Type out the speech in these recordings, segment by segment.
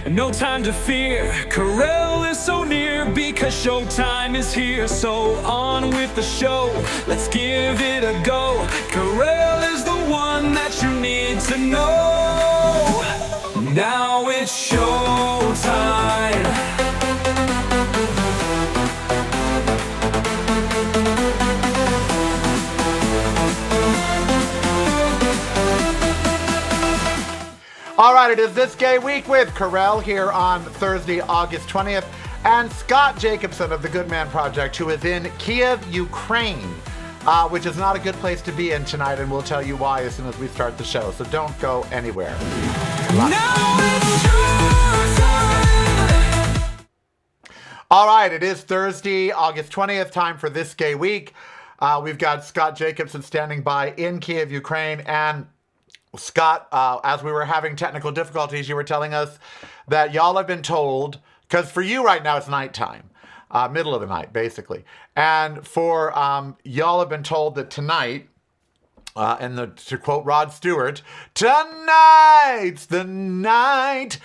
No time to fear, Karel is so near, because showtime is here. So on with the show, let's give it a go. Karel is the one that you need to know. Now it's showtime. All right, it is This Gay Week with Karel here on Thursday, August 20th, and Scott Jacobson of the Good Man Project, who is in Kiev, Ukraine, which is not a good place to be in tonight, and we'll tell you why as soon as we start the show, so don't go anywhere. All right, it is Thursday, August 20th, time for This Gay Week. We've got Scott Jacobson standing by in Kiev, Ukraine, and Scott, as we were having technical difficulties, you were telling us that y'all have been told, because for you right now it's nighttime, middle of the night, basically. And for y'all have been told that tonight, to quote Rod Stewart, tonight's the night.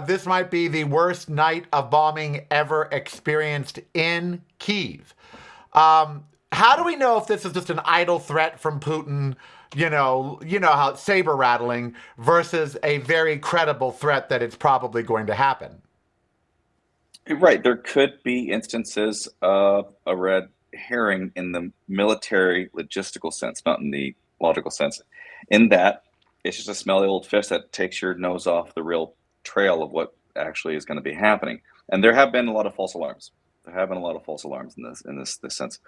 This might be the worst night of bombing ever experienced in Kyiv. How do we know if this is just an idle threat from Putin? You know how it's saber rattling versus a very credible threat that it's probably going to happen. Right. There could be instances of a red herring in the military logistical sense, not in the logical sense, in that it's just a smelly old fish that takes your nose off the real trail of what actually is going to be happening. And there have been a lot of false alarms. There have been a lot of false alarms in this sense.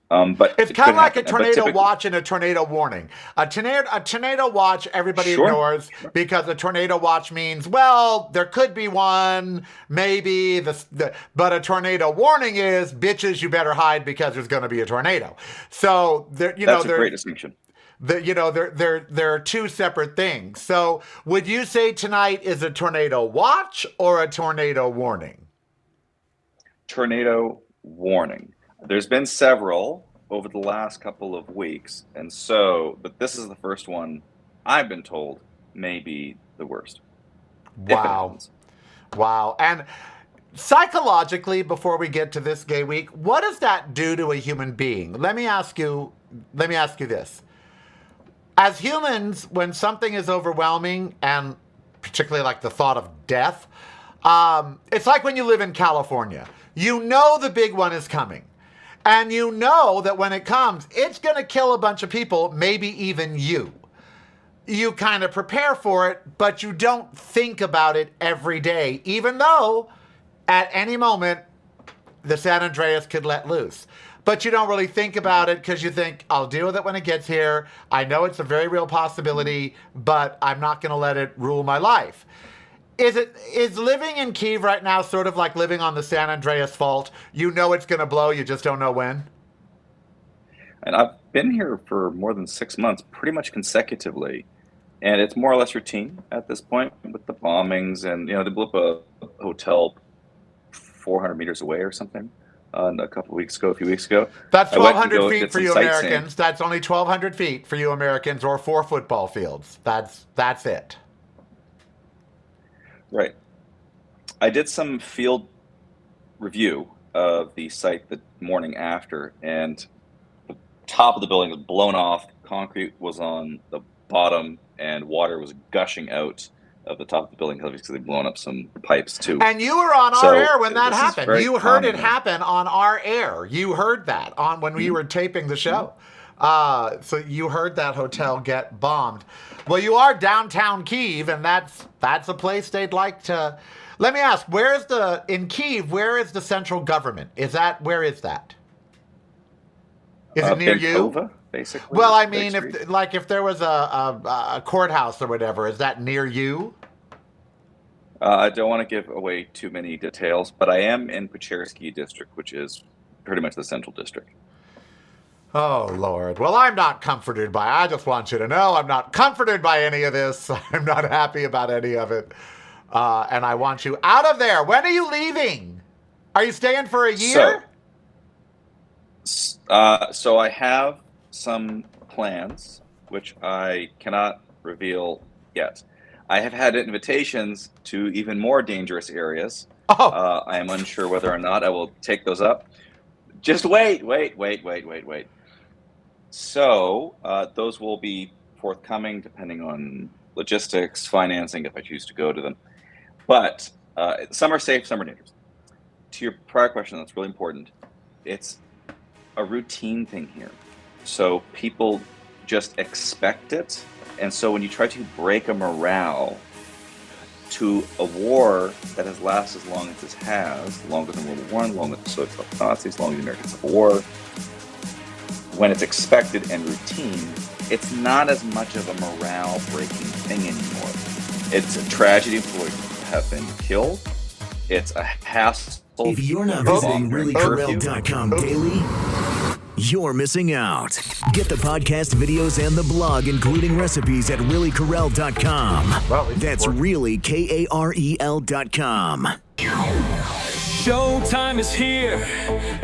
But it's kind of like a tornado watch and a tornado warning. A tornado watch everybody ignores because a tornado watch means, well, there could be one, maybe. But a tornado warning is, bitches, you better hide because there's going to be a tornado. So that's a great distinction. There are two separate things. So would you say tonight is a tornado watch or a tornado warning? Tornado warning. There's been several over the last couple of weeks, but this is the first one I've been told may be the worst. Wow. And psychologically, before we get to This Gay Week, what does that do to a human being? Let me ask you this. As humans, when something is overwhelming, and particularly like the thought of death, it's like when you live in California. You know the big one is coming. And you know that when it comes, it's going to kill a bunch of people, maybe even you. You kind of prepare for it, but you don't think about it every day, even though at any moment the San Andreas could let loose. But you don't really think about it because you think, I'll deal with it when it gets here. I know it's a very real possibility, but I'm not going to let it rule my life. Is living in Kyiv right now sort of like living on the San Andreas Fault? You know it's going to blow, you just don't know when? And I've been here for more than 6 months, pretty much consecutively. And it's more or less routine at this point with the bombings. And, they blew up a hotel 400 meters away or something a few weeks ago. That's 1,200 feet for you Americans. That's only 1,200 feet for you Americans, or 4 football fields. That's it. Right. I did some field review of the site the morning after, and the top of the building was blown off. Concrete was on the bottom, and water was gushing out of the top of the building because they'd blown up some pipes too. And you were on our air when that happened. You heard it happen on our air. You heard that when we were taping the show. So you heard that hotel get bombed. Well, you are downtown Kyiv, and that's a place they'd like to. Let me ask, in Kyiv, where is the central government? Where is that? Is it near you? Basically. Well, I mean, if there was a courthouse or whatever, is that near you? I don't want to give away too many details, but I am in Pechersky district, which is pretty much the central district. Oh, Lord. Well, I'm not comforted I just want you to know I'm not comforted by any of this. I'm not happy about any of it. And I want you out of there. When are you leaving? Are you staying for a year? So I have some plans, which I cannot reveal yet. I have had invitations to even more dangerous areas. Oh, I am unsure whether or not I will take those up. Just wait. So those will be forthcoming depending on logistics, financing, if I choose to go to them. But some are safe, some are dangerous. To your prior question, that's really important. It's a routine thing here. So people just expect it. And so when you try to break a morale to a war that has lasted as long as this has, longer than World War I, longer than the Soviets fought the Nazis, longer than the American Civil War, when it's expected and routine, it's not as much of a morale-breaking thing anymore. It's a tragedy for people to have been killed. It's a hassle. If you're not visiting reallycorel.com daily, you're missing out. Get the podcast, videos, and the blog, including recipes at reallycorel.com. Well, That's really KAREL.com. Showtime is here,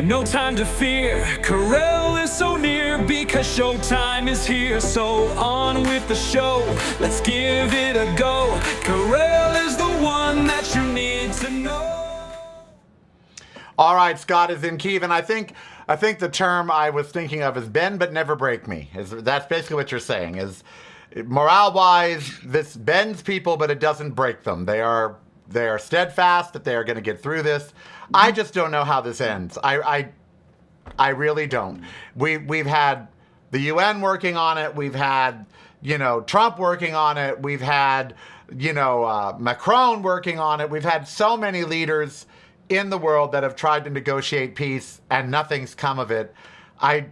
no time to fear. Corel is so near because showtime is here. So on with the show, let's give it a go. Corel is the one that you need to know. all right. Scott is in Kiev, and I think the term I was thinking of is bend but never break me. That's basically what you're saying? Is morale-wise, this bends people, but it doesn't break them. They are steadfast that they are going to get through this. I just don't know how this ends. I really don't. We've had the UN working on it. We've had Trump working on it. We've had Macron working on it. We've had so many leaders in the world that have tried to negotiate peace, and nothing's come of it. I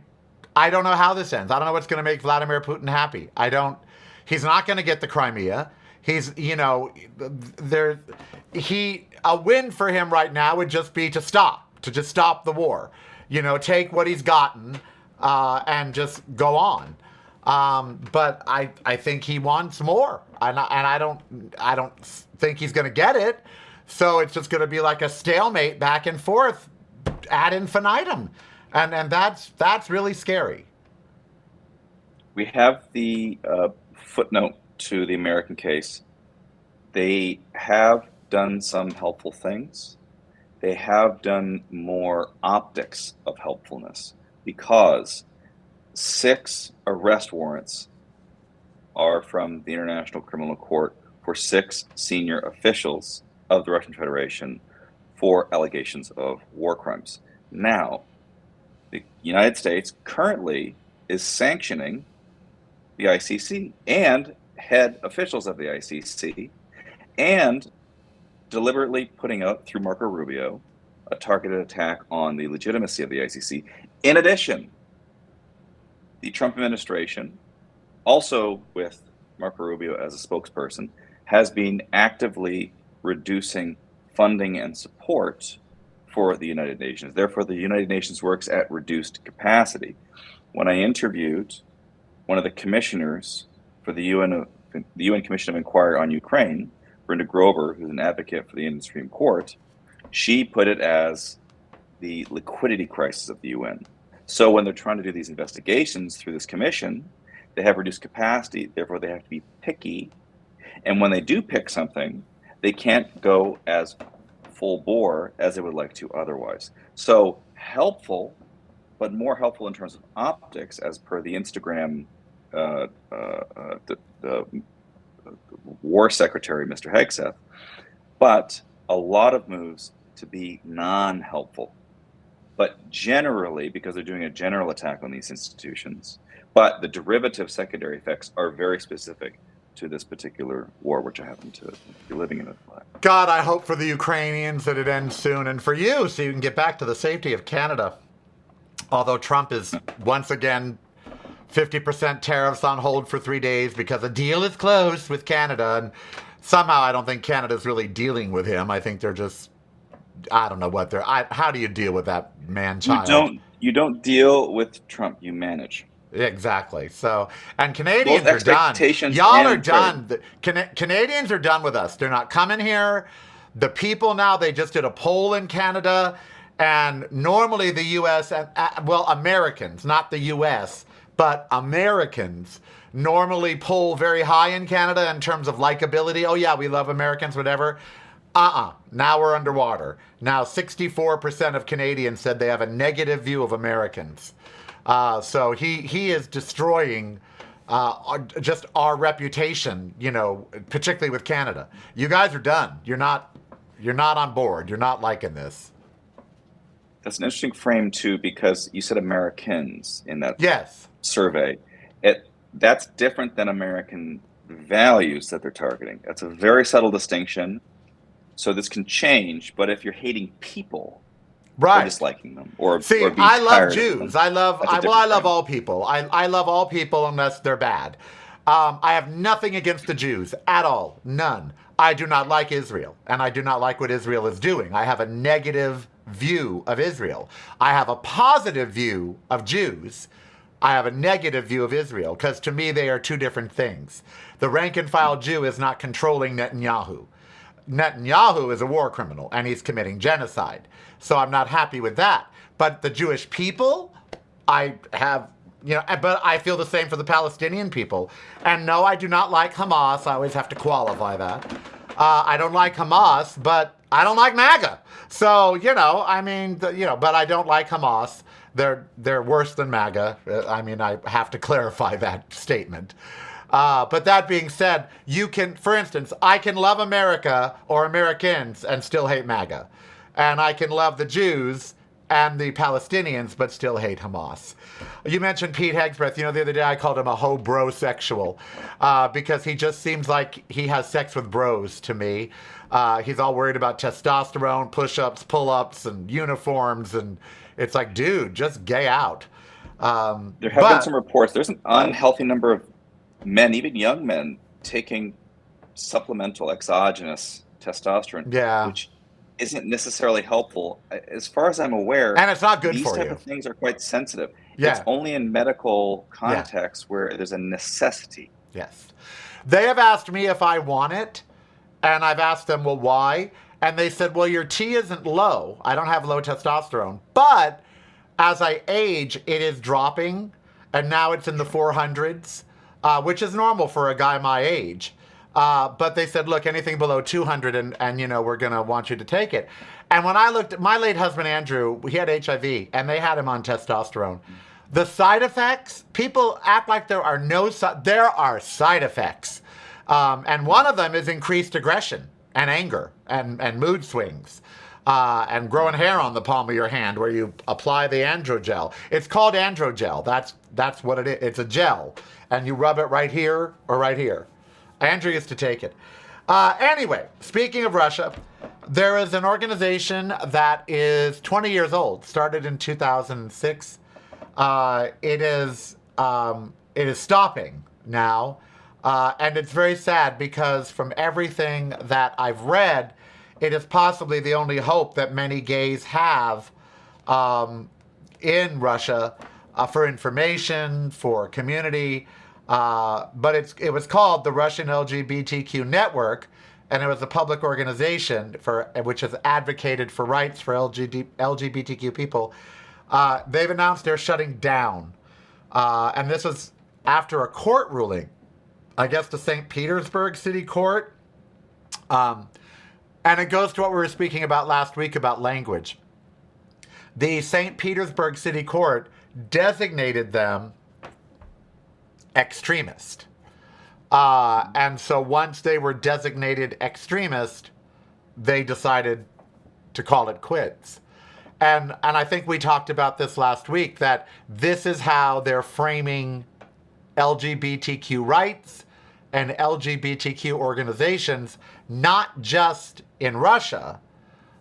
don't know how this ends. I don't know what's going to make Vladimir Putin happy. He's not going to get the Crimea. A win for him right now would just be to just stop the war. Take what he's gotten and just go on. But I think he wants more, and I don't think he's going to get it. So it's just going to be like a stalemate back and forth ad infinitum, and that's really scary. We have the footnote to the American case. They have done some helpful things. They have done more optics of helpfulness because 6 arrest warrants are from the International Criminal Court for 6 senior officials of the Russian Federation for allegations of war crimes. Now, the United States currently is sanctioning the ICC and head officials of the ICC and deliberately putting out, through Marco Rubio, a targeted attack on the legitimacy of the ICC. In addition, the Trump administration, also with Marco Rubio as a spokesperson, has been actively reducing funding and support for the United Nations. Therefore, the United Nations works at reduced capacity. When I interviewed one of the commissioners for the UN Commission of Inquiry on Ukraine, Brenda Grover, who's an advocate for the Indian Supreme Court, she put it as the liquidity crisis of the UN. So when they're trying to do these investigations through this commission, they have reduced capacity, therefore they have to be picky. And when they do pick something, they can't go as full bore as they would like to otherwise. So helpful, but more helpful in terms of optics, as per the Instagram the War Secretary, Mr. Hegseth, but a lot of moves to be non-helpful. But generally, because they're doing a general attack on these institutions, but the derivative secondary effects are very specific to this particular war, which I happen to be living in. God, I hope for the Ukrainians that it ends soon, and for you, so you can get back to the safety of Canada. Although Trump is once again 50% tariffs on hold for 3 days because a deal is closed with Canada, and somehow I don't think Canada's really dealing with him. I think they're just, I don't know what they're. How do you deal with that man-child? You don't deal with Trump. You manage. Exactly. So, and Canadians are done. Y'all are done. Canadians are done with us. They're not coming here. The people now, they just did a poll in Canada, and normally the U.S., well, Americans, not the U.S., but Americans normally pull very high in Canada in terms of likability. Oh yeah, we love Americans, whatever. Now we're underwater. Now 64% of Canadians said they have a negative view of Americans. So he is destroying just our reputation, particularly with Canada. You guys are done. You're not on board. You're not liking this. That's an interesting frame too, because you said Americans in that Yes. survey. That's different than American values that they're targeting. That's a very subtle distinction. So this can change, but if you're hating people, right, or disliking them, or see, or being I love tired Jews. of them, I love frame. all people. I love all people unless they're bad. I have nothing against the Jews at all, none. I do not like Israel, and I do not like what Israel is doing. I have a negative view of Israel. I have a positive view of Jews. I have a negative view of Israel, because to me they are two different things. The rank and file Jew is not controlling Netanyahu. Netanyahu is a war criminal, and he's committing genocide. So I'm not happy with that. But the Jewish people, I have, but I feel the same for the Palestinian people. And no, I do not like Hamas. I always have to qualify that. I don't like Hamas, but I don't like MAGA. So, but I don't like Hamas. They're worse than MAGA. I have to clarify that statement. But that being said, you can, for instance, I can love America or Americans and still hate MAGA. And I can love the Jews and the Palestinians, but still hate Hamas. You mentioned Pete Hegseth. The other day I called him a ho-brosexual because he just seems like he has sex with bros to me. He's all worried about testosterone, push-ups, pull-ups, and uniforms. And it's like, dude, just gay out. There have been some reports. There's an unhealthy number of men, even young men, taking supplemental exogenous testosterone, which isn't necessarily helpful. As far as I'm aware, and it's not good these for you. type of things are quite sensitive. Yeah. It's only in medical contexts where there's a necessity. Yes. They have asked me if I want it, and I've asked them, well, why? And they said, well, your T isn't low. I don't have low testosterone. But as I age, it is dropping, and now it's in the 400s, which is normal for a guy my age. But they said, look, anything below 200 and we're going to want you to take it. And when I looked at my late husband, Andrew, he had HIV and they had him on testosterone. The side effects, people act like there are there are side effects. And one of them is increased aggression and anger and mood swings. And growing hair on the palm of your hand where you apply the androgel. It's called androgel. That's what it is. It's a gel. And you rub it right here or right here. Andrew used to take it. Anyway, speaking of Russia, there is an organization that is 20 years old, started in 2006. It is stopping now. And it's very sad because from everything that I've read, it is possibly the only hope that many gays have in Russia for information, for community. But it was called the Russian LGBTQ Network, and it was a public organization which has advocated for rights for LGBTQ people. They've announced they're shutting down. And this was after a court ruling, I guess the St. Petersburg City Court. And it goes to what we were speaking about last week about language. The St. Petersburg City Court designated them extremist. And so once they were designated extremist, they decided to call it quits. And I think we talked about this last week, that this is how they're framing LGBTQ rights and LGBTQ organizations, not just in Russia,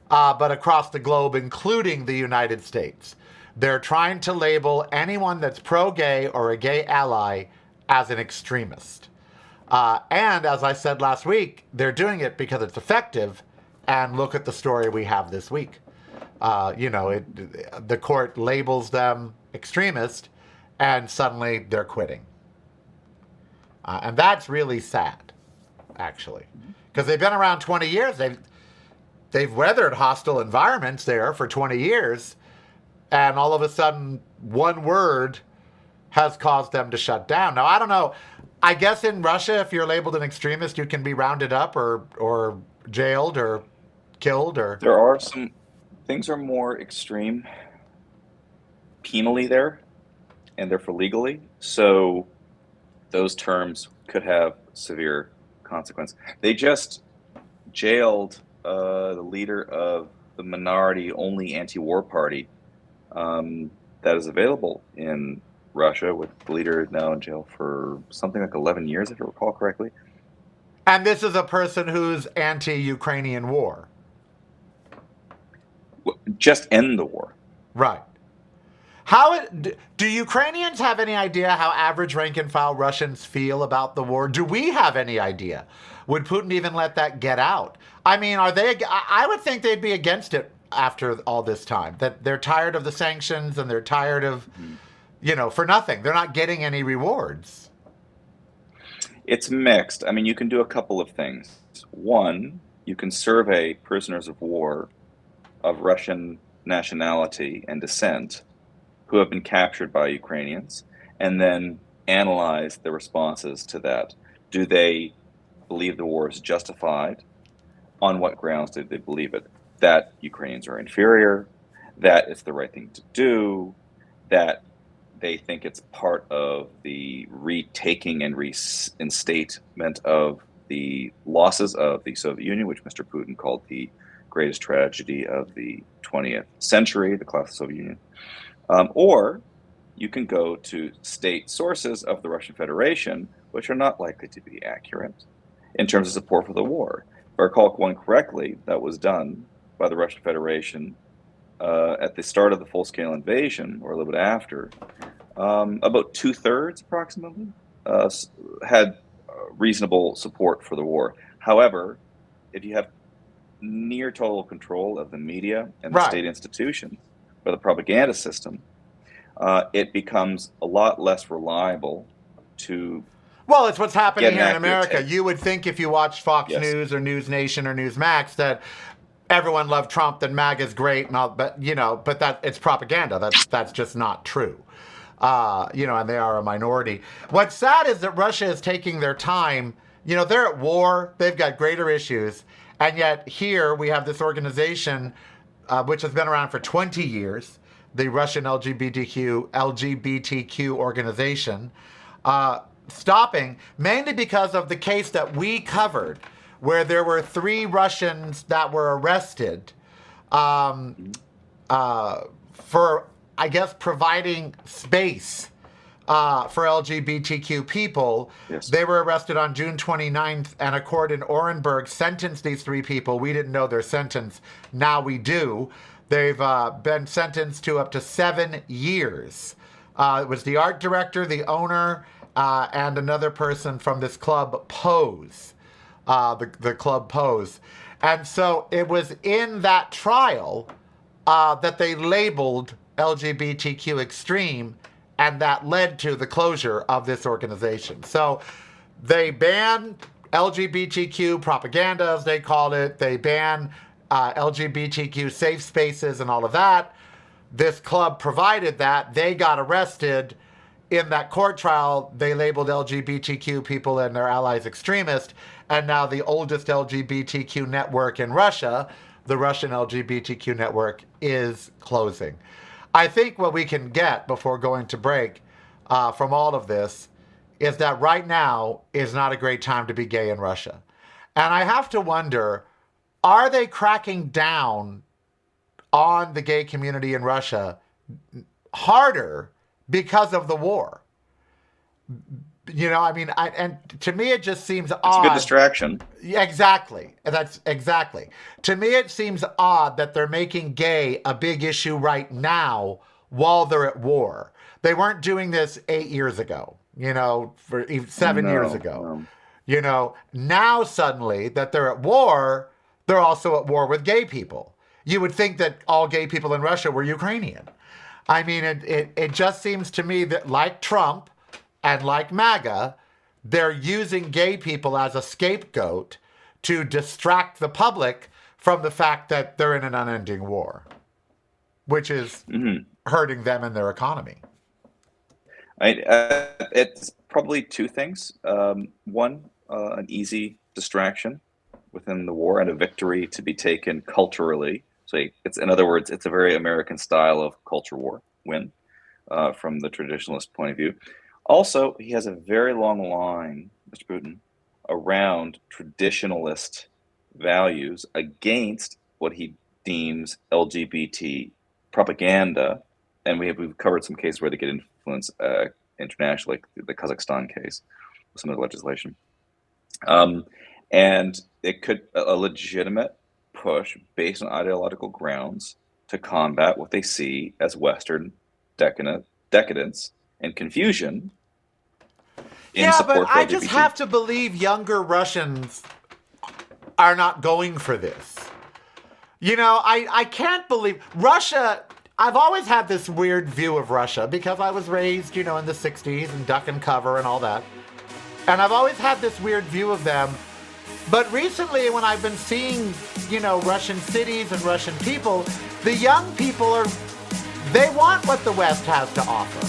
but across the globe, including the United States. They're trying to label anyone that's pro-gay or a gay ally as an extremist. And as I said last week, they're doing it because it's effective. And look at the story we have this week. The court labels them extremist, and suddenly they're quitting. And that's really sad, actually, because they've been around 20 years. They've weathered hostile environments there for 20 years, and all of a sudden, one word has caused them to shut down. Now, I don't know. I guess in Russia, if you're labeled an extremist, you can be rounded up or jailed or killed or... There are some things are more extreme penally there and therefore legally. So those terms could have severe consequence. They just jailed the leader of the minority-only anti-war party that is available in Russia, with the leader now in jail for something like 11 years, if I recall correctly. And this is a person who's anti-Ukrainian war. Just end the war. Right. Do Ukrainians have any idea how average rank and file Russians feel about the war? Do we have any idea? Would Putin even let that get out? I mean, are they? I would think they'd be against it after all this time. That they're tired of the sanctions and they're tired of, for nothing. They're not getting any rewards. It's mixed. I mean, you can do a couple of things. One, you can survey prisoners of war of Russian nationality and descent who have been captured by Ukrainians, and then analyze the responses to that. Do they believe the war is justified? On what grounds did they believe it? That Ukrainians are inferior, that it's the right thing to do, that they think it's part of the retaking and reinstatement of the losses of the Soviet Union, which Mr. Putin called the greatest tragedy of the 20th century, the collapse of the Soviet Union. Or you can go to state sources of the Russian Federation, which are not likely to be accurate in terms of support for the war. If I recall one correctly, that was done by the Russian Federation at the start of the full-scale invasion, or a little bit after. About 2/3, approximately, had reasonable support for the war. However, if you have near total control of the media and the state institutions, or the propaganda system, it becomes a lot less reliable to... Well, it's what's happening here in America. You would think if you watched Fox News or News Nation or Newsmax that everyone loved Trump, that MAGA's great, and all, but that it's propaganda. That's just not true. And they are a minority. What's sad is that Russia is taking their time. They're at war. They've got greater issues. And yet here we have this organization which has been around for 20 years, the Russian LGBTQ organization, stopping mainly because of the case that we covered, where there were 3 Russians that were arrested for, I guess, providing space for LGBTQ people. Yes. They were arrested on June 29th, and a court in Orenburg sentenced these 3 people. We didn't know their sentence. Now we do. They've been sentenced to up to 7 years. It was the art director, the owner, and another person from this club, Pose, the club Pose. And so it was in that trial that they labeled LGBTQ extreme, and that led to the closure of this organization. So they banned LGBTQ propaganda, as they called it. They banned LGBTQ safe spaces and all of that. This club provided that. They got arrested. In that court trial, they labeled LGBTQ people and their allies extremist. And now the oldest LGBTQ network in Russia, the Russian LGBTQ network, is closing. I think what we can get before going to break from all of this is that right now is not a great time to be gay in Russia. And I have to wonder, are they cracking down on the gay community in Russia harder because of the war? And to me, it just seems odd. It's a good distraction. Yeah, exactly. That's exactly. To me, it seems odd that they're making gay a big issue right now while they're at war. They weren't doing this 8 years ago, for 7 years ago. Now suddenly that they're at war, they're also at war with gay people. You would think that all gay people in Russia were Ukrainian. I mean, it just seems to me that, like Trump and like MAGA, they're using gay people as a scapegoat to distract the public from the fact that they're in an unending war, which is hurting them and their economy. It's probably two things. One, an easy distraction within the war and a victory to be taken culturally. So it's, in other words, it's a very American style of culture war win from the traditionalist point of view. Also, he has a very long line, Mr. Putin, around traditionalist values against what he deems LGBT propaganda. And we've covered some cases where they get influence internationally, like the Kazakhstan case, with some of the legislation. And it could a legitimate push based on ideological grounds to combat what they see as Western decadence and confusion in Yeah, support but for I LGBT. just have to believe younger Russians are not going for this. You know, I can't believe Russia. I've always had this weird view of Russia because I was raised, you know, in the 60s and duck and cover and all that. And I've always had this weird view of them. But recently, when I've been seeing, you know, Russian cities and Russian people, the young people they want what the West has to offer.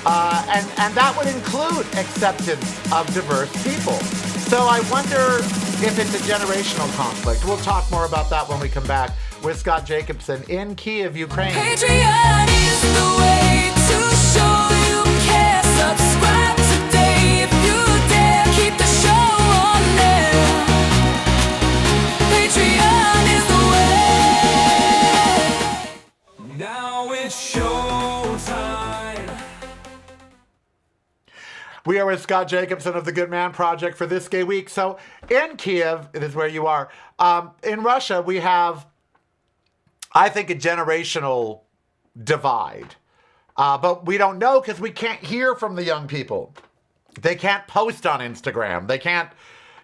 And that would include acceptance of diverse people. So I wonder if it's a generational conflict. We'll talk more about that when we come back with Scott Jacobson in Kiev, Ukraine. Patreon is the way to show you care. Subscribe today if you dare. Keep the show on there. Patreon is the way. Now it's showtime. We are with Scott Jacobson of the Good Man Project for this gay week. So in Kiev, it is where you are. In Russia, we have, I think, a generational divide. But we don't know because we can't hear from the young people. They can't post on Instagram. They can't,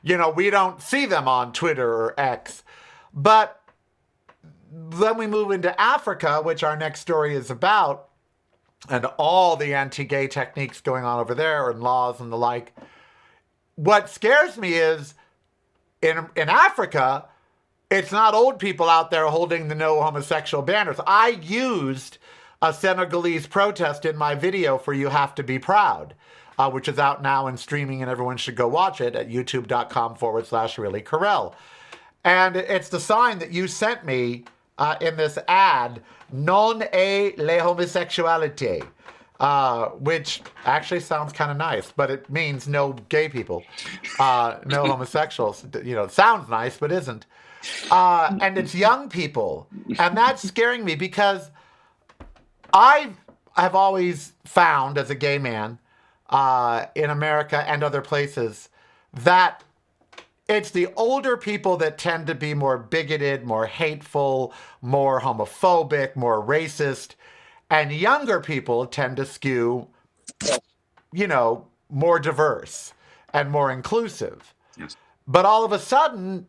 you know, we don't see them on Twitter or X. But then we move into Africa, which our next story is about, and all the anti-gay techniques going on over there and laws and the like. What scares me is in Africa, it's not old people out there holding the no homosexual banners. I used a Senegalese protest in my video for You Have to Be Proud, which is out now and streaming, and everyone should go watch it at youtube.com/reallycarell. And it's the sign that you sent me in this ad, non è la homosexualité, which actually sounds kind of nice, but it means no gay people, no homosexuals. You know, it sounds nice, but isn't. And it's young people. And that's scaring me because I have always found as a gay man in America and other places that it's the older people that tend to be more bigoted, more hateful, more homophobic, more racist, and younger people tend to skew, you know, more diverse and more inclusive. Yes. But all of a sudden,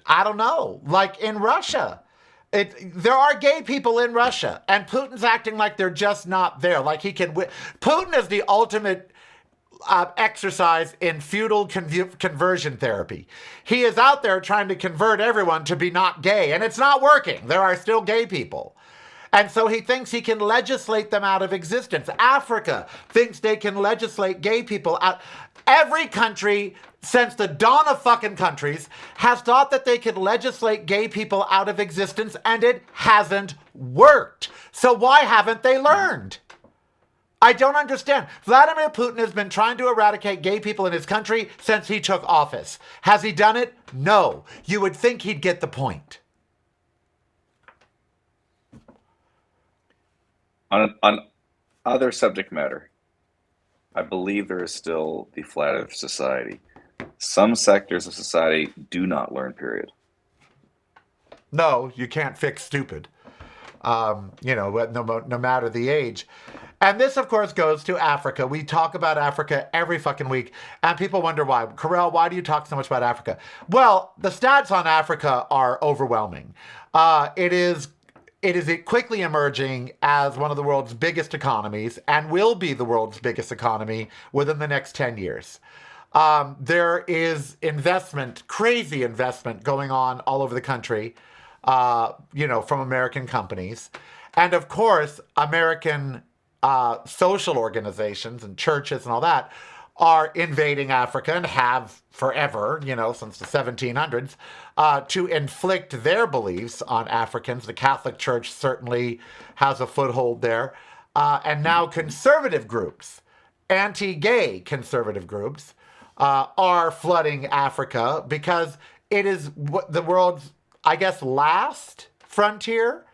I don't know, like in Russia, there are gay people in Russia, and Putin's acting like they're just not there. Like he can Putin is the ultimate exercise in feudal conversion therapy. He is out there trying to convert everyone to be not gay, and it's not working. There are still gay people. And so he thinks he can legislate them out of existence. Africa thinks they can legislate gay people out. Every country since the dawn of fucking countries has thought that they could legislate gay people out of existence, and it hasn't worked. So why haven't they learned? I don't understand. Vladimir Putin has been trying to eradicate gay people in his country since he took office. Has he done it? No. You would think he'd get the point. On other subject matter, I believe there is still the flat earth society. Some sectors of society do not learn, period. No, you can't fix stupid. You know, no matter the age. And this, of course, goes to Africa. We talk about Africa every fucking week, and people wonder why. Carell, why do you talk so much about Africa? Well, the stats on Africa are overwhelming. It is quickly emerging as one of the world's biggest economies and will be the world's biggest economy within the next 10 years. There is investment, crazy investment going on all over the country, you know, from American companies. And of course, American social organizations and churches and all that are invading Africa and have forever, since the 1700s, to inflict their beliefs on Africans. The Catholic Church certainly has a foothold there. And now conservative groups, anti-gay conservative groups, are flooding Africa because it is the world's, I guess, last frontier.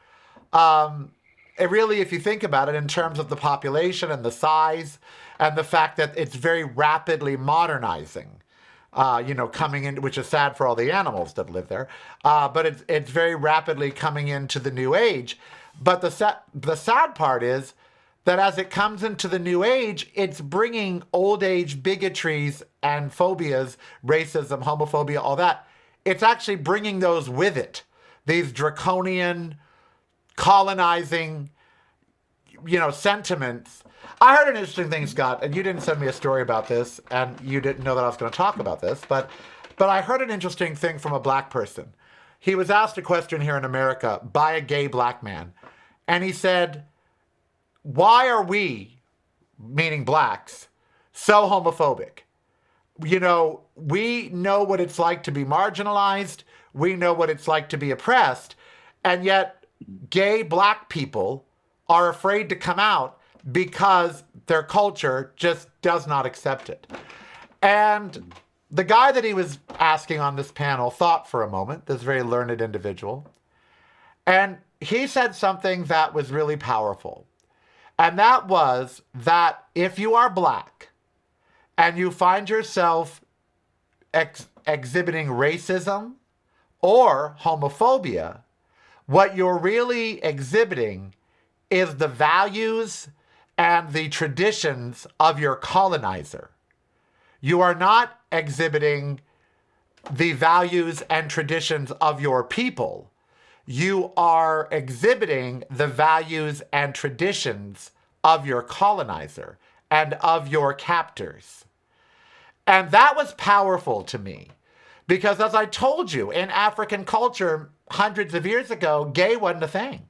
It really, if you think about it in terms of the population and the size and the fact that it's very rapidly modernizing, coming in, which is sad for all the animals that live there, but it's very rapidly coming into the new age. But the sad part is that as it comes into the new age, it's bringing old age bigotries and phobias, racism, homophobia, all that. It's actually bringing those with it. These draconian, colonizing, sentiments. I heard an interesting thing, Scott, and you didn't send me a story about this, and you didn't know that I was going to talk about this, but I heard an interesting thing from a black person. He was asked a question here in America by a gay black man, and he said, why are we, meaning blacks, so homophobic? We know what it's like to be marginalized. We know what it's like to be oppressed. And yet gay black people are afraid to come out because their culture just does not accept it. And the guy that he was asking on this panel thought for a moment, this very learned individual, and he said something that was really powerful. And that was that if you are black and you find yourself exhibiting racism or homophobia, what you're really exhibiting is the values and the traditions of your colonizer. You are not exhibiting the values and traditions of your people. You are exhibiting the values and traditions of your colonizer and of your captors. And that was powerful to me because, as I told you, in African culture hundreds of years ago, gay wasn't a thing,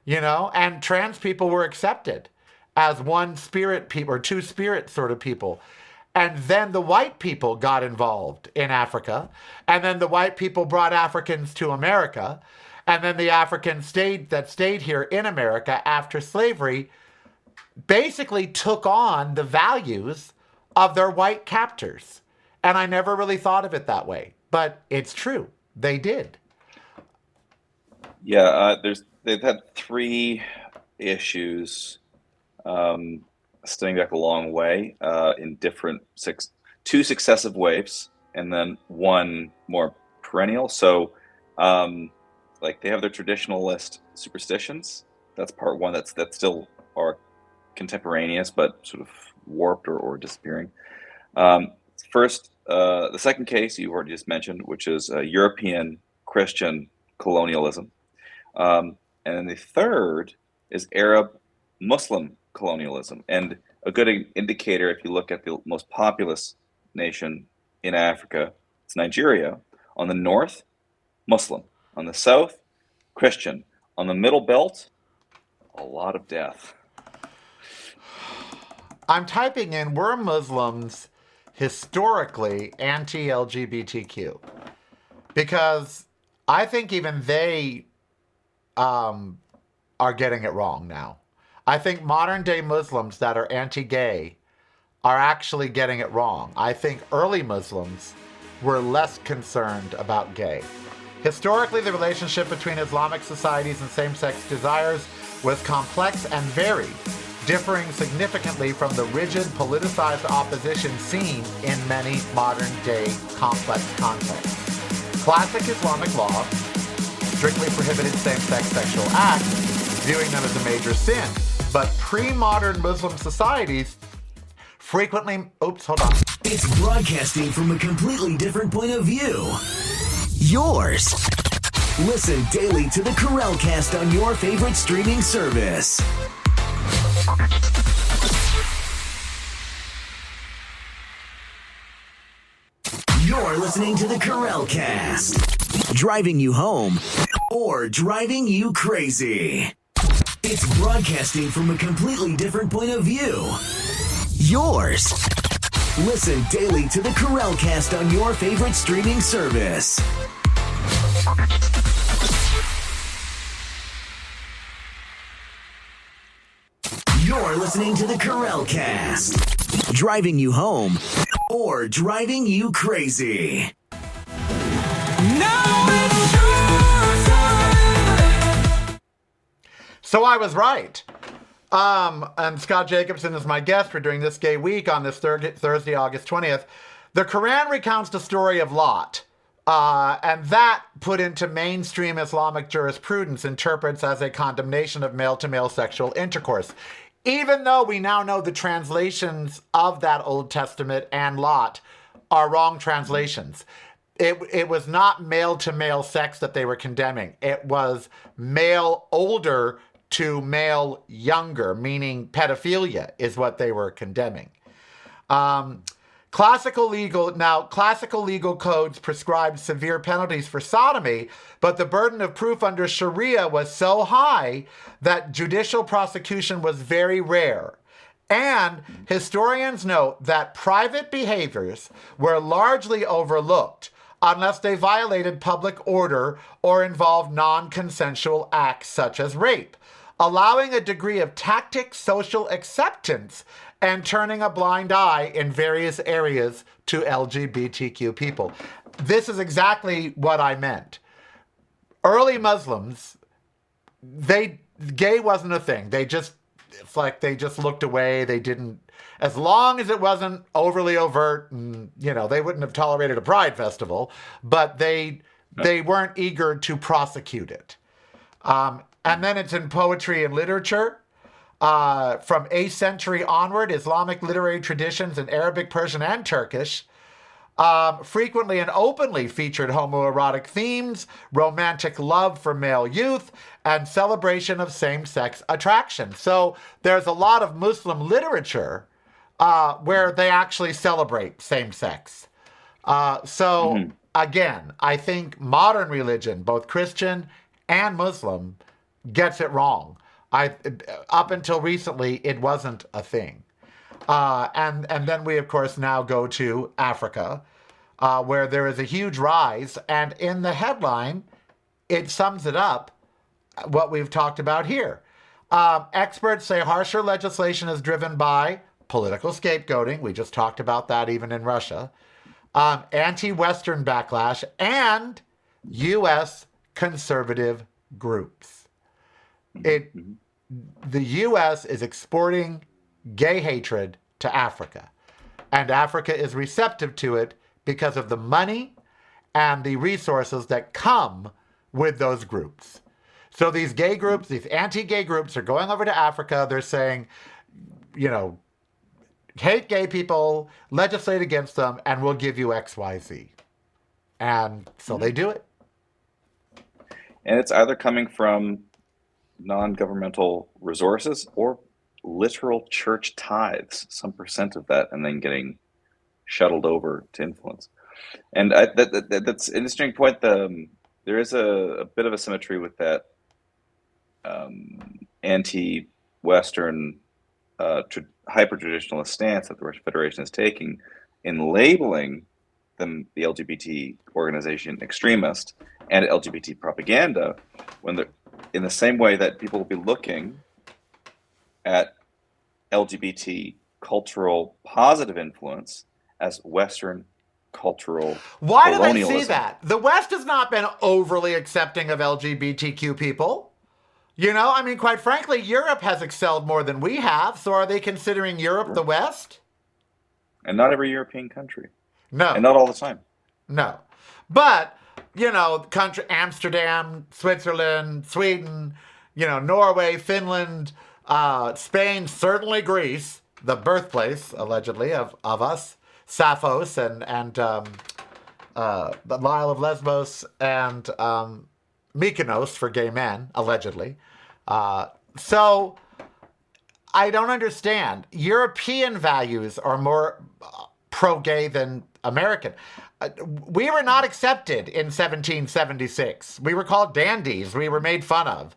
and trans people were accepted as one spirit people or two spirit sort of people. And then the white people got involved in Africa, and then the white people brought Africans to America, and then the Africans stayed here in America after slavery basically took on the values of their white captors. And I never really thought of it that way, but it's true. They did. Yeah, they've had three issues staying back a long way in two successive waves, and then one more perennial. So, they have their traditionalist superstitions. That's part one. That still are contemporaneous, but sort of warped or disappearing. First, the second case you already just mentioned, which is European Christian colonialism. And then the third is Arab Muslim colonialism. And a good indicator, if you look at the most populous nation in Africa, it's Nigeria. On the north, Muslim. On the south, Christian. On the middle belt, a lot of death. I'm typing in, were Muslims historically anti-LGBTQ? Because I think even they are getting it wrong now. I think modern day Muslims that are anti-gay are actually getting it wrong. I think early Muslims were less concerned about gay. Historically, the relationship between Islamic societies and same-sex desires was complex and varied, differing significantly from the rigid, politicized opposition seen in many modern-day complex contexts. Classic Islamic law strictly prohibited same-sex sexual acts, viewing them as a major sin. But pre-modern Muslim societies frequently... Oops, hold on. It's broadcasting from a completely different point of view. Yours. Listen daily to the Corralcast on your favorite streaming service. You're listening to the Corralcast. Driving you home or driving you crazy. It's broadcasting from a completely different point of view. Yours. Listen daily to the Corralcast on your favorite streaming service. You're listening to the Corralcast. Driving you home or driving you crazy. Now it's your time. So I was right. And Scott Jacobson is my guest. We're doing this gay week on this Thursday, August 20th. The Quran recounts the story of Lot. And that, put into mainstream Islamic jurisprudence, interprets as a condemnation of male-to-male sexual intercourse. Even though we now know the translations of that Old Testament and Lot are wrong translations. It was not male-to-male sex that they were condemning. It was male older to male younger, meaning pedophilia is what they were condemning. Classical legal codes prescribed severe penalties for sodomy, but the burden of proof under Sharia was so high that judicial prosecution was very rare. And historians note that private behaviors were largely overlooked unless they violated public order or involved non-consensual acts such as rape, allowing a degree of tacit social acceptance and turning a blind eye in various areas to LGBTQ people. This is exactly what I meant. Early Muslims, gay wasn't a thing. They just looked away. They didn't, as long as it wasn't overly overt, and, they wouldn't have tolerated a pride festival, but they weren't eager to prosecute it. And then it's in poetry and literature. From 8th century onward, Islamic literary traditions in Arabic, Persian, and Turkish frequently and openly featured homoerotic themes, romantic love for male youth, and celebration of same-sex attraction. So there's a lot of Muslim literature where they actually celebrate same-sex. Again, I think modern religion, both Christian and Muslim, gets it wrong. Up until recently, it wasn't a thing. And then we, of course, now go to Africa, where there is a huge rise. And in the headline, it sums it up, what we've talked about here. Experts say harsher legislation is driven by political scapegoating. We just talked about that even in Russia. Anti-Western backlash and U.S. conservative groups. The U.S. is exporting gay hatred to Africa, and Africa is receptive to it because of the money and the resources that come with those groups. So these gay groups, these anti-gay groups are going over to Africa. They're saying, hate gay people, legislate against them, and we'll give you X, Y, Z. And so they do it. And it's either coming from non-governmental resources or literal church tithes, some percent of that, and then getting shuttled over to influence. And that's an interesting point. There is a bit of a symmetry with that anti-Western hyper-traditionalist stance that the Russian Federation is taking in labeling the LGBT organization extremist and LGBT propaganda, when they're in the same way that people will be looking at LGBT cultural positive influence as Western cultural Why colonialism. do they see that? The West has not been overly accepting of LGBTQ people. Quite frankly, Europe has excelled more than we have. So are they considering Europe the West? And not every European country. No. And not all the time. No. But, country Amsterdam, Switzerland, Sweden, Norway, Finland, Spain, certainly Greece, the birthplace, allegedly, of us, Sappho's and the Isle of Lesbos and Mykonos for gay men, allegedly. So I don't understand. European values are more pro-gay than American. We were not accepted in 1776. We were called dandies. We were made fun of.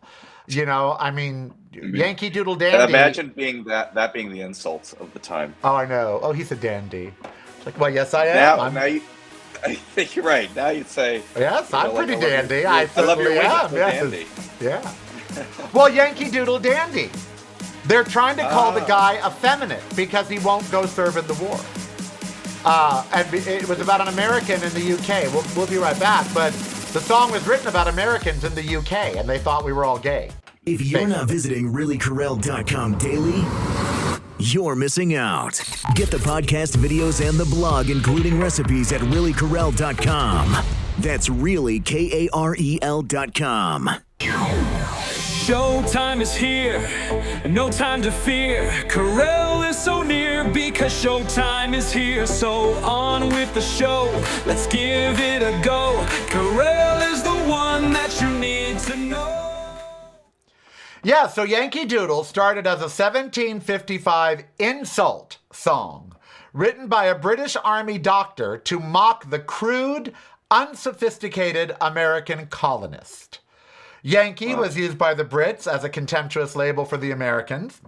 You know, I mean, Yankee Doodle Dandy. Imagine being that being the insult of the time. Oh, I know. Oh, he's a dandy. It's like, well, yes, I am. I think you're right. Now you'd say, yes, I'm pretty dandy. I love your ways am. so Yes, dandy. yeah. Well, Yankee Doodle Dandy. They're trying to call the guy effeminate because he won't go serve in the war. And it was about an American in the UK. We'll be right back. But the song was written about Americans in the UK, and they thought we were all gay. If you're not visiting reallycorel.com daily, you're missing out. Get the podcast videos and the blog, including recipes at reallycorel.com. That's really KAREL.com. Showtime is here, no time to fear. Corel is so near because showtime is here. So on with the show, let's give it a go. Corel is the one that you need to know. Yeah, so Yankee Doodle started as a 1755 insult song written by a British Army doctor to mock the crude, unsophisticated American colonist. Yankee was used by the Brits as a contemptuous label for the Americans.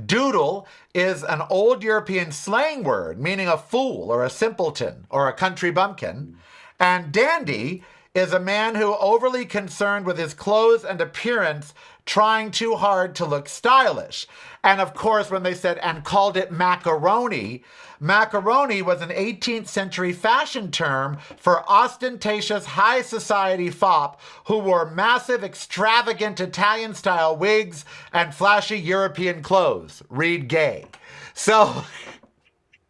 Doodle is an old European slang word meaning a fool or a simpleton or a country bumpkin. And dandy is a man who overly concerned with his clothes and appearance, trying too hard to look stylish. And of course, when they said and called it macaroni, macaroni was an 18th century fashion term for ostentatious high society fop who wore massive, extravagant Italian-style wigs and flashy European clothes. Read gay. So...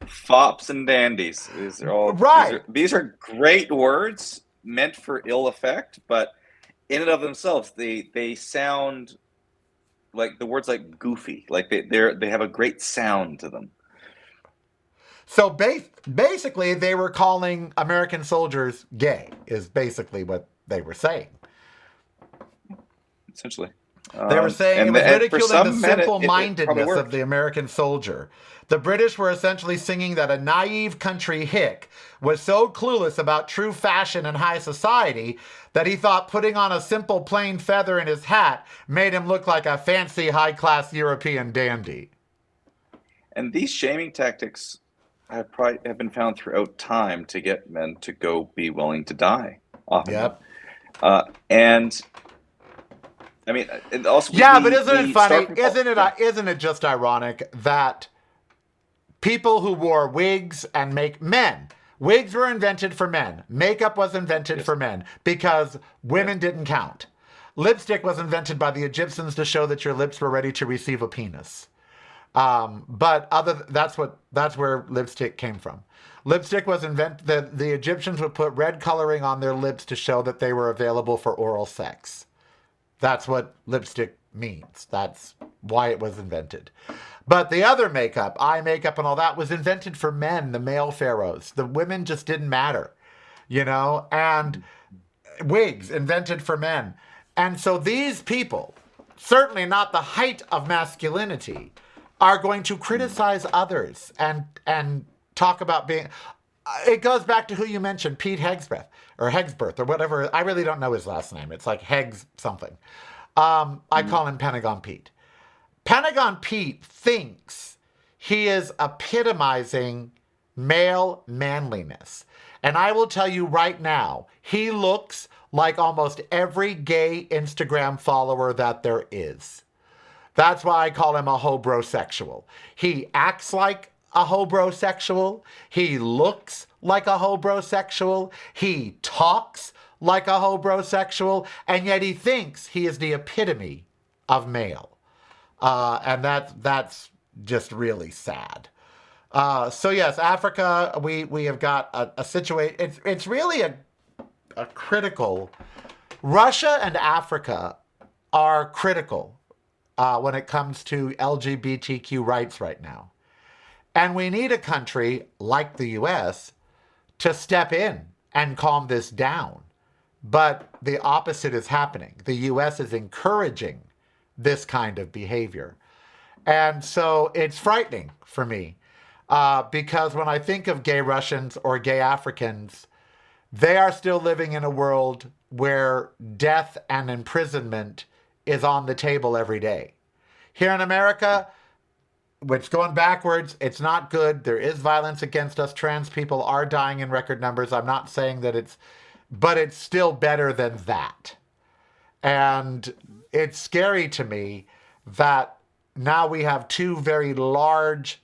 fops and dandies. These are all right. These are great words meant for ill effect, but in and of themselves, they sound like the words like goofy. Like they have a great sound to them. So basically, they were calling American soldiers gay, is basically what they were saying. Essentially. They were saying it was ridiculing the simple-mindedness of the American soldier. The British were essentially singing that a naive country hick was so clueless about true fashion and high society that he thought putting on a simple plain feather in his hat made him look like a fancy high-class European dandy. And these shaming tactics have been found throughout time to get men to go be willing to die. Often. Yep. And I mean, also but isn't it funny? Isn't it just ironic that people who wore wigs and wigs were invented for men. Makeup was invented for men because women didn't count. Lipstick was invented by the Egyptians to show that your lips were ready to receive a penis. But that's where lipstick came from. Lipstick was invented. The Egyptians would put red coloring on their lips to show that they were available for oral sex. That's what lipstick means. That's why it was invented. But the other makeup, eye makeup and all that, was invented for men, the male pharaohs. The women just didn't matter, and wigs invented for men. And so these people, certainly not the height of masculinity, are going to criticize others and talk about being... It goes back to who you mentioned, Pete Hegseth or whatever. I really don't know his last name. It's like Hegs something. I call him Pentagon Pete. Pentagon Pete thinks he is epitomizing male manliness. And I will tell you right now, he looks like almost every gay Instagram follower that there is. That's why I call him a hobrosexual. He acts like a hobrosexual. He looks like a hobrosexual. He talks like a hobrosexual. And yet he thinks he is the epitome of male. And that's just really sad. So yes, Africa, we have got a situation. It's really a critical. Russia and Africa are critical when it comes to LGBTQ rights right now. And we need a country like the U.S. to step in and calm this down. But the opposite is happening. The U.S. is encouraging this kind of behavior. And so it's frightening for me because when I think of gay Russians or gay Africans, they are still living in a world where death and imprisonment is on the table every day. Here in America, it's going backwards. It's not good. There is violence against us. Trans people are dying in record numbers. I'm not saying that but it's still better than that. And it's scary to me that now we have two very large,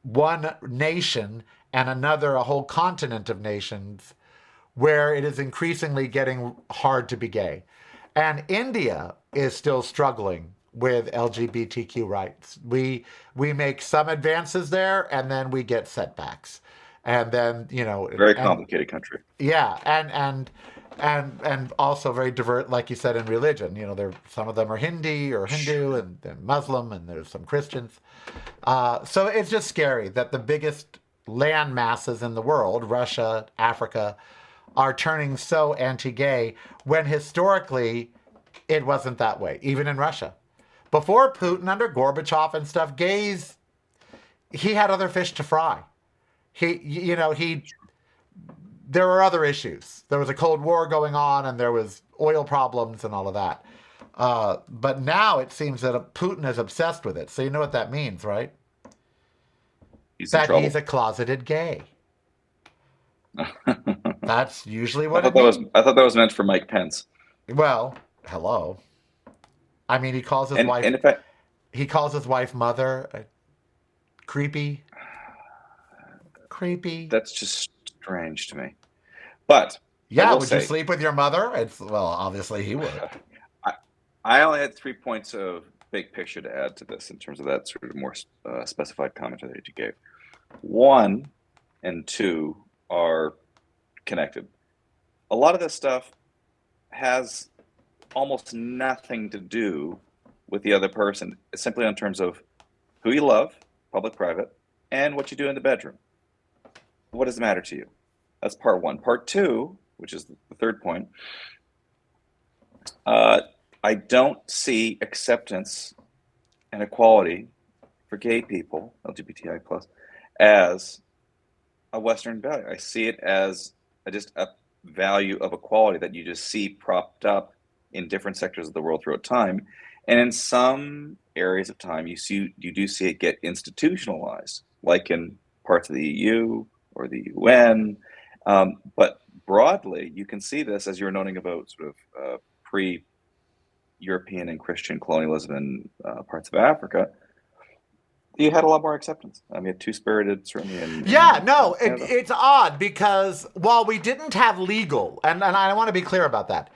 one nation and another, a whole continent of nations, where it is increasingly getting hard to be gay. And India is still struggling with LGBTQ rights. We make some advances there, and then we get setbacks. And then, Very complicated country. Yeah, and also very diverse, like you said, in religion. Some of them are Hindi or Hindu and Muslim, and there's some Christians. So it's just scary that the biggest land masses in the world, Russia, Africa, are turning so anti-gay when historically it wasn't that way, even in Russia. Before Putin, under Gorbachev and stuff, gays, he had other fish to fry. There were other issues. There was a Cold War going on, and there was oil problems and all of that. But now it seems that Putin is obsessed with it. So you know what that means, right? He's in trouble. He's a closeted gay. That's usually what it means. I thought that was meant for Mike Pence. Well, hello. I mean, he calls his wife. And in fact, he calls his wife mother. Creepy. That's just strange to me. But yeah, would you sleep with your mother? Obviously he would. I only had 3 points of big picture to add to this in terms of that sort of more specified commentary that you gave. 1 and 2 are connected. A lot of this stuff has almost nothing to do with the other person. It's simply in terms of who you love, public, private, and what you do in the bedroom. What does it matter to you? That's part 1. Part 2, which is the third point, I don't see acceptance and equality for gay people, LGBTI+, as a Western value. I see it as just a value of equality that you just see propped up in different sectors of the world throughout time. And in some areas of time, you do see it get institutionalized, like in parts of the EU or the UN. But broadly, you can see this, as you were noting about sort of pre-European and Christian colonialism in parts of Africa. You had a lot more acceptance. I mean, two-spirited, certainly. It's odd because while we didn't have legal, and I want to be clear about that,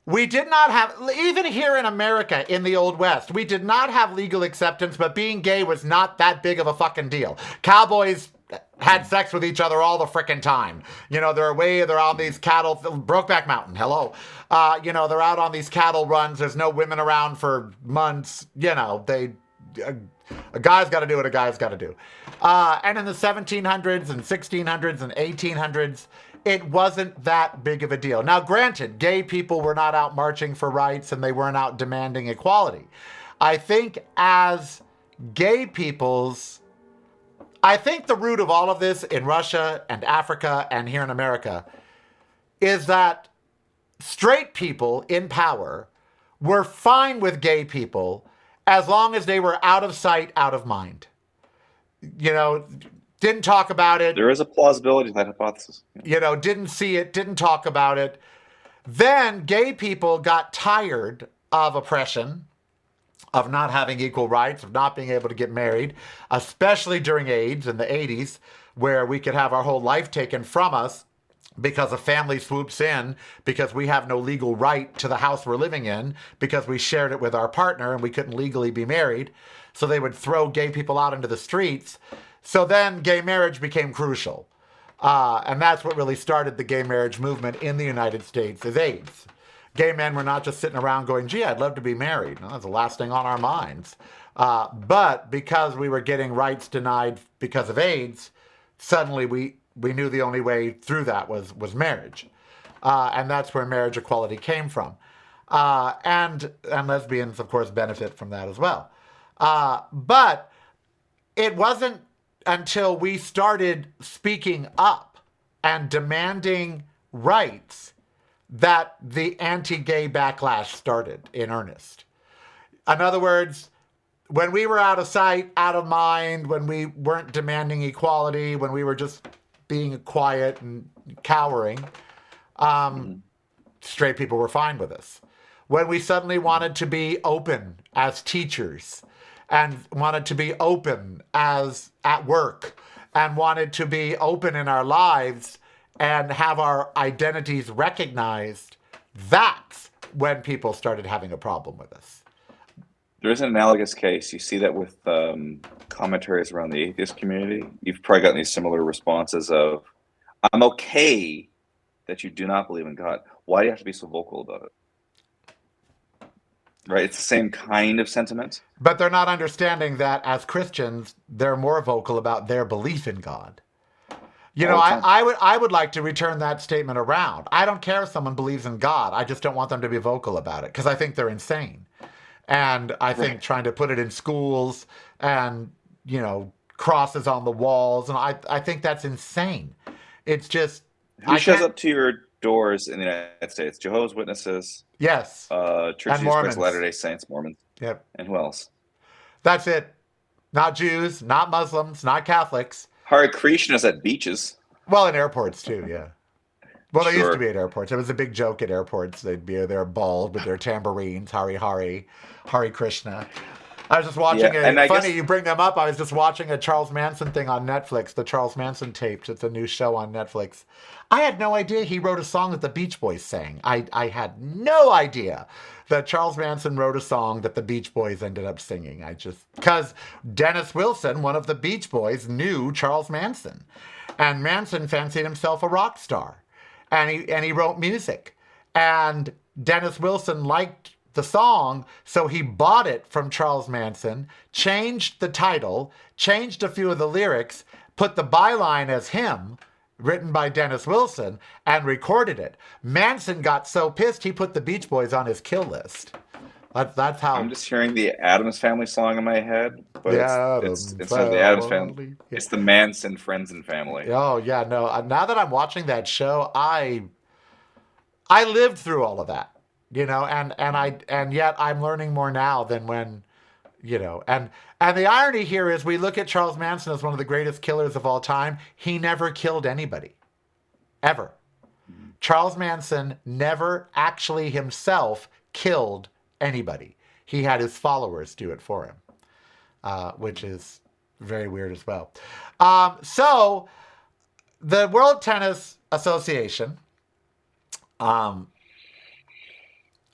we did not have, even here in America, in the Old West, we did not have legal acceptance, but being gay was not that big of a fucking deal. Cowboys had sex with each other all the frickin' time. They're on these cattle, Brokeback Mountain, hello. They're out on these cattle runs. There's no women around for months. A guy's got to do what a guy's got to do. And in the 1700s and 1600s and 1800s, it wasn't that big of a deal. Now, granted, gay people were not out marching for rights and they weren't out demanding equality. I think as gay peoples, I think the root of all of this in Russia and Africa and here in America is that straight people in power were fine with gay people as long as they were out of sight, out of mind. Didn't talk about it. There is a plausibility to that hypothesis. Didn't see it, didn't talk about it. Then gay people got tired of oppression, of not having equal rights, of not being able to get married, especially during AIDS in the 80s, where we could have our whole life taken from us because a family swoops in because we have no legal right to the house we're living in because we shared it with our partner and we couldn't legally be married. So they would throw gay people out into the streets. So then gay marriage became crucial. And that's what really started the gay marriage movement in the United States is AIDS. Gay men were not just sitting around going, gee, I'd love to be married. No, that's the last thing on our minds. But because we were getting rights denied because of AIDS, suddenly we knew the only way through that was marriage. And that's where marriage equality came from. And lesbians, of course, benefit from that as well. But it wasn't until we started speaking up and demanding rights that the anti-gay backlash started in earnest. In other words, when we were out of sight, out of mind, when we weren't demanding equality, when we were just being quiet and cowering, straight people were fine with us. When we suddenly wanted to be open as teachers and wanted to be open as at work and wanted to be open in our lives and have our identities recognized, that's when people started having a problem with us. There is an analogous case. You see that with commentaries around the atheist community. You've probably gotten these similar responses of, I'm okay that you do not believe in God. Why do you have to be so vocal about it? Right? It's the same kind of sentiment. But they're not understanding that as Christians, they're more vocal about their belief in God. You know, I would like to return that statement around. I don't care if someone believes in God. I just don't want them to be vocal about it because I think they're insane. And I think trying to put it in schools and, you know, crosses on the walls, and I think that's insane. It's just... Who shows up to your doors in the United States? Jehovah's Witnesses. Yes. Church of Jesus Christ of Latter-day Saints, Mormons. Yep. And who else? That's it. Not Jews, not Muslims, not Catholics. Hare Krishnas at beaches. Well, in airports too, yeah. Well, they used Sure. to be at airports. It was a big joke at airports. They'd be there bald with their tambourines, Hare Krishna. I was just watching funny you bring them up. I was just watching a Charles Manson thing on Netflix, the Charles Manson tapes. It's a new show on Netflix. I had no idea he wrote a song that the Beach Boys sang. I had no idea that Charles Manson wrote a song that the Beach Boys ended up singing. Because Dennis Wilson, one of the Beach Boys, knew Charles Manson. And Manson fancied himself a rock star. And he wrote music. And Dennis Wilson liked the song, so he bought it from Charles Manson, changed the title, changed a few of the lyrics, put the byline as him, written by Dennis Wilson, and recorded it. Manson got so pissed he put the Beach Boys on his kill list. That's how... I'm just hearing the Addams Family song in my head, but it's not the Addams Family. Yeah. It's the Manson Friends and Family. Oh, yeah, no. Now that I'm watching that show, I lived through all of that. You know, and yet I'm learning more now than when, you know, and the irony here is we look at Charles Manson as one of the greatest killers of all time. He never killed anybody, ever. Charles Manson never actually himself killed anybody. He had his followers do it for him, which is very weird as well. So the World Tennis Association,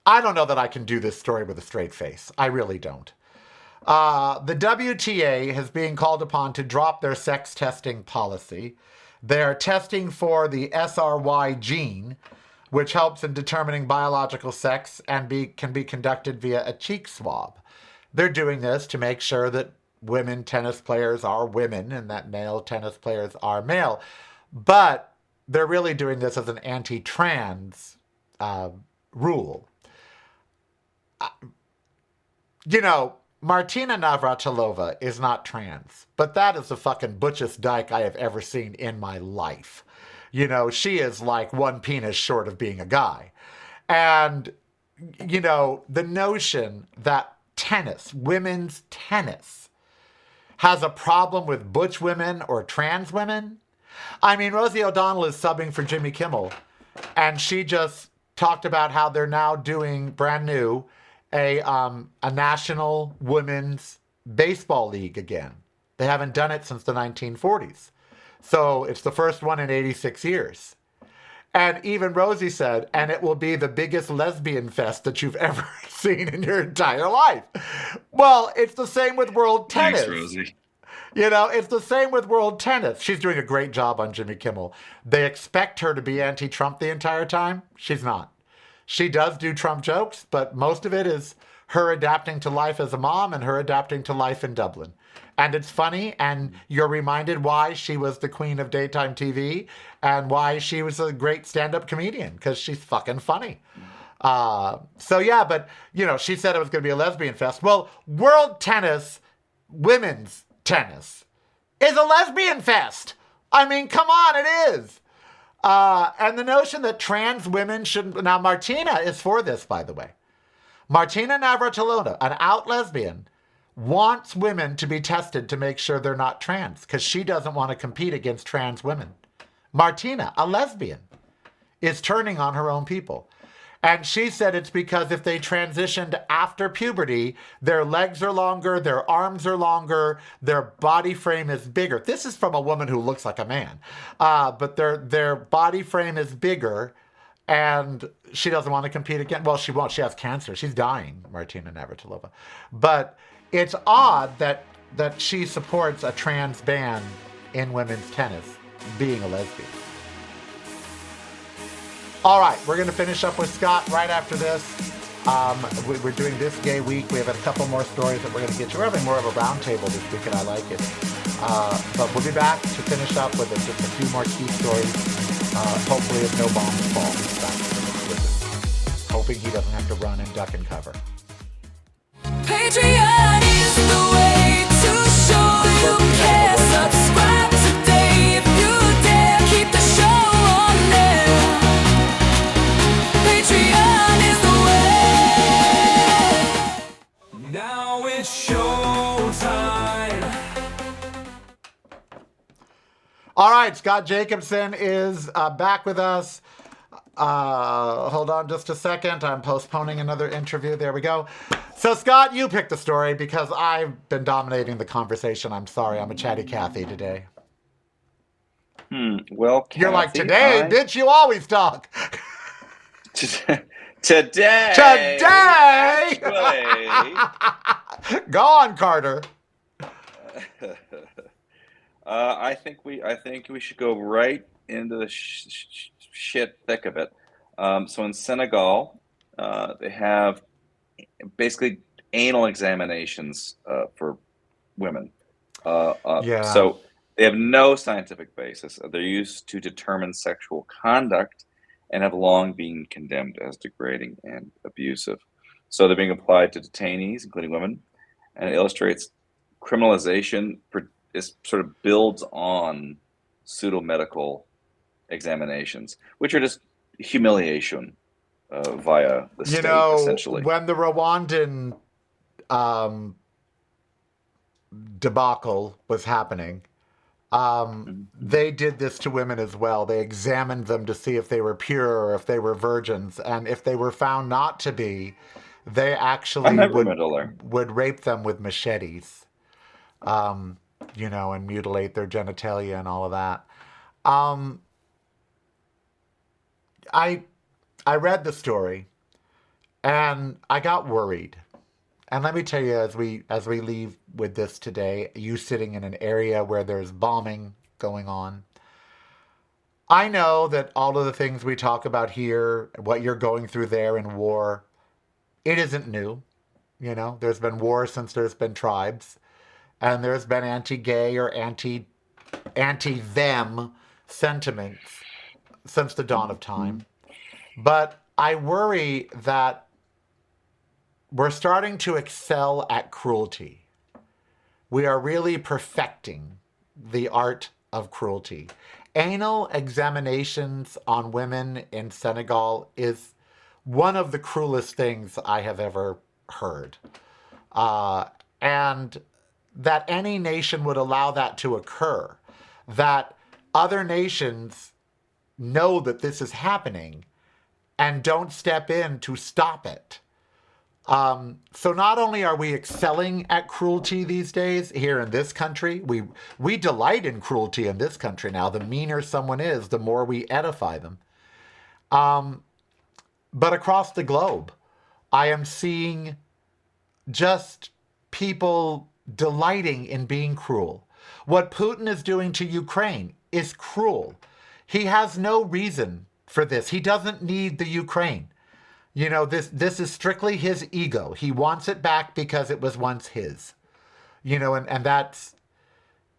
I don't know that I can do this story with a straight face. I really don't. The WTA is being called upon to drop their sex testing policy. They're testing for the SRY gene, which helps in determining biological sex and can be conducted via a cheek swab. They're doing this to make sure that women tennis players are women and that male tennis players are male. But they're really doing this as an anti-trans rule. You know, Martina Navratilova is not trans, but that is the fucking butchest dyke I have ever seen in my life. You know, she is like one penis short of being a guy. And, you know, the notion that tennis, women's tennis, has a problem with butch women or trans women. I mean, Rosie O'Donnell is subbing for Jimmy Kimmel, and she just talked about how they're now doing brand new a national women's baseball league again. They haven't done it since the 1940s. So it's the first one in 86 years. And even Rosie said, and it will be the biggest lesbian fest that you've ever seen in your entire life. Well, it's the same with world tennis. Thanks, Rosie. You know, it's the same with world tennis. She's doing a great job on Jimmy Kimmel. They expect her to be anti-Trump the entire time. She's not. She does do Trump jokes, but most of it is her adapting to life as a mom and her adapting to life in Dublin. And it's funny, and you're reminded why she was the queen of daytime TV and why she was a great stand-up comedian, because she's fucking funny. So yeah, but, you know, she said it was going to be a lesbian fest. Well, world tennis, women's tennis, is a lesbian fest. I mean, come on, it is. And the notion that trans women shouldn't. Now, Martina is for this, by the way. Martina Navratilova, an out lesbian, wants women to be tested to make sure they're not trans because she doesn't want to compete against trans women. Martina, a lesbian, is turning on her own people. And she said it's because if they transitioned after puberty, their legs are longer, their arms are longer, their body frame is bigger. This is from a woman who looks like a man. But their body frame is bigger, and she doesn't want to compete again. Well, she won't. She has cancer. She's dying, Martina Navratilova. But it's odd that she supports a trans ban in women's tennis, being a lesbian. All right, we're going to finish up with Scott right after this. We're doing this gay week. We have a couple more stories that we're going to get to. We're having more of a roundtable this week, and I like it. But we'll be back to finish up with just a few more key stories. Hopefully, if no bombs fall, he's back with us. Hoping he doesn't have to run and duck and cover. Patreon is the way to show you care. Subscribe today if you dare. Keep the show on there. Patreon is the way. Now it's showtime. All right, Scott Jacobson is back with us. Hold on just a second. I'm postponing another interview. There we go. So, Scott, you picked the story because I've been dominating the conversation. I'm sorry. I'm a chatty Cathy today. Well, Kathy, You're like, today, bitch, you always talk. Today. Actually, Go on, Carter. I think we should go right into the shit thick of it. So in Senegal, they have basically anal examinations for women. So they have no scientific basis. They're used to determine sexual conduct and have long been condemned as degrading and abusive. So they're being applied to detainees, including women, and it illustrates criminalization is sort of builds on pseudo-medical examinations, which are just humiliation via the state, essentially. When the Rwandan debacle was happening, they did this to women as well. They examined them to see if they were pure or if they were virgins. And if they were found not to be, they actually would rape them with machetes, and mutilate their genitalia and all of that. I read the story and I got worried. And let me tell you, as we leave with this today, you sitting in an area where there's bombing going on, I know that all of the things we talk about here, what you're going through there in war, it isn't new. There's been war since there's been tribes, and there's been anti-gay or anti-them sentiments since the dawn of time. But I worry that we're starting to excel at cruelty. We are really perfecting the art of cruelty. Anal examinations on women in Senegal is one of the cruelest things I have ever heard. And that any nation would allow that to occur, that other nations know that this is happening and don't step in to stop it. So not only are we excelling at cruelty these days here in this country, we delight in cruelty in this country now. The meaner someone is, the more we edify them. But across the globe, I am seeing just people delighting in being cruel. What Putin is doing to Ukraine is cruel. He has no reason for this. He doesn't need the Ukraine. This is strictly his ego. He wants it back because it was once his. And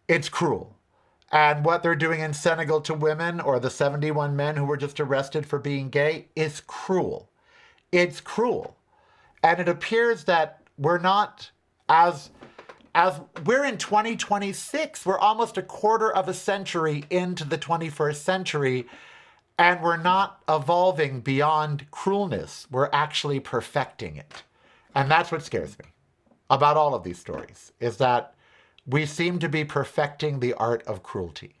it's cruel. And what they're doing in Senegal to women, or the 71 men who were just arrested for being gay, is cruel. It's cruel. And it appears that we're not, as we're in 2026, we're almost a quarter of a century into the 21st century, And we're not evolving beyond cruelness. We're actually perfecting it. And that's what scares me about all of these stories, is that we seem to be perfecting the art of cruelty.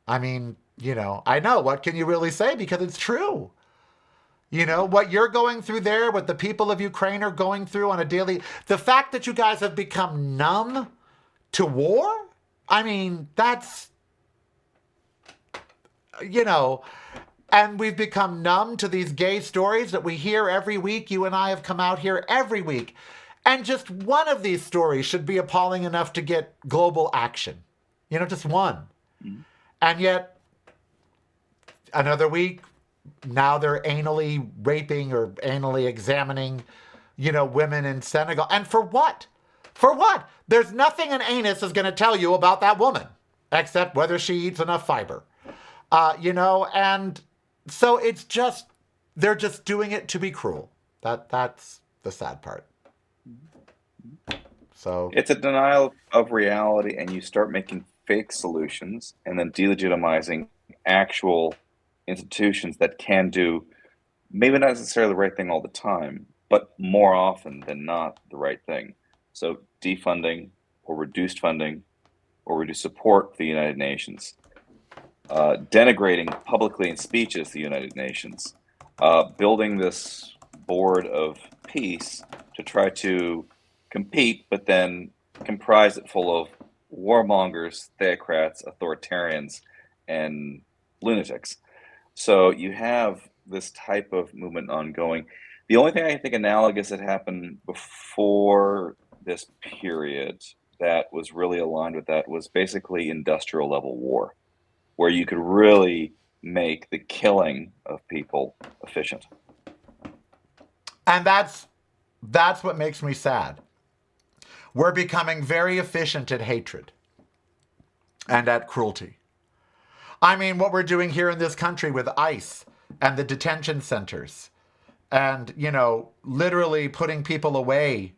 I mean, I know, what can you really say? Because it's true. What you're going through there, what the people of Ukraine are going through on a daily, the fact that you guys have become numb to war, I mean, that's, and we've become numb to these gay stories that we hear every week. You and I have come out here every week. And just one of these stories should be appalling enough to get global action. Just one. Mm-hmm. And yet, another week, now they're anally raping or anally examining, women in Senegal. And for what? For what? There's nothing an anus is going to tell you about that woman, except whether she eats enough fiber. And so it's just, they're just doing it to be cruel. That's the sad part. So it's a denial of reality, and you start making fake solutions and then delegitimizing actual institutions that can do maybe not necessarily the right thing all the time, but more often than not the right thing. So defunding or reduced funding or reduced support for the United Nations, denigrating publicly in speeches the United Nations, building this board of peace to try to compete, but then comprise it full of warmongers, theocrats, authoritarians, and lunatics. So you have this type of movement ongoing. The only thing I think analogous that happened before this period that was really aligned with that was basically industrial level war, where you could really make the killing of people efficient. And that's what makes me sad. We're becoming very efficient at hatred and at cruelty. I mean, what we're doing here in this country with ICE and the detention centers and, literally putting people away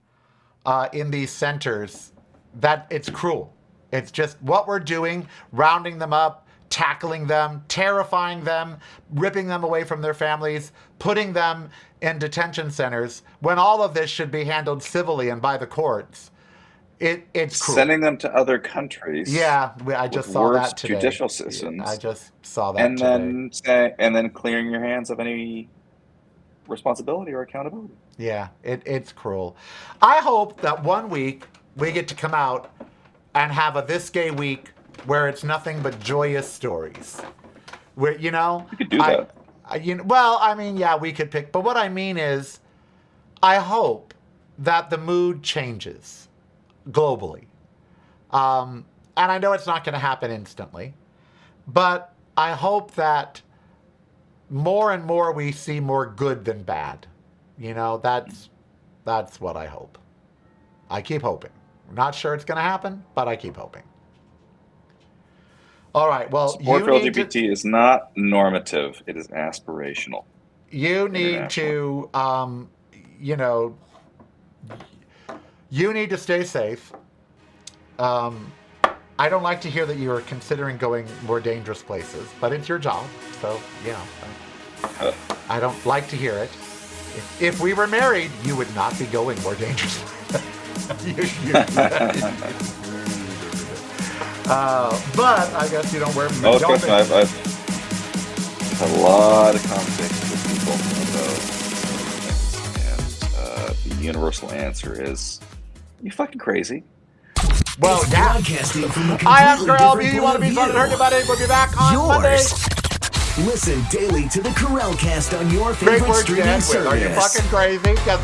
in these centers, that it's cruel. It's just what we're doing, rounding them up, tackling them, terrifying them, ripping them away from their families, putting them in detention centers, when all of this should be handled civilly and by the courts. It's cruel. Sending them to other countries. Yeah, I just saw that today. Judicial systems. I just saw that today. And then clearing your hands of any responsibility or accountability. Yeah, it's cruel. I hope that one week we get to come out and have a This Gay Week where it's nothing but joyous stories. Where, You could do that. We could pick. But what I mean is, I hope that the mood changes globally. And I know it's not going to happen instantly, but I hope that more and more we see more good than bad. That's what I hope. I keep hoping. I'm not sure it's going to happen, but I keep hoping. All right, well, support for LGBT is not normative. It is aspirational. You need to, you need to stay safe. I don't like to hear that you're considering going more dangerous places, but it's your job, so, I don't like to hear it. If we were married, you would not be going more dangerous places. But I guess you don't wear. No, trust me, I've had a lot of conversations with people about things, and the universal answer is, "You fucking crazy." Well, yeah. I am Carell B. You want to be fun and hurt about it? We'll be back on Monday. Listen daily to the Carellcast on your favorite streaming service. Are you fucking crazy? Because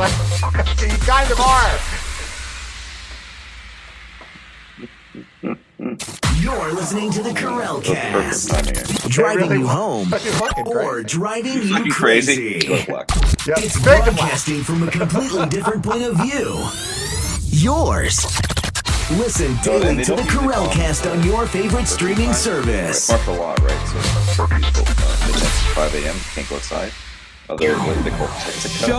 you kind of are. You're listening to the Carellcast. Driving you home or driving you crazy. It's broadcasting from a completely different point of view. Yours. Listen daily to the Carellcast on your favorite streaming service. Martial law, right? So curfew till midnight, 5 a.m. Can't go outside. Other what they call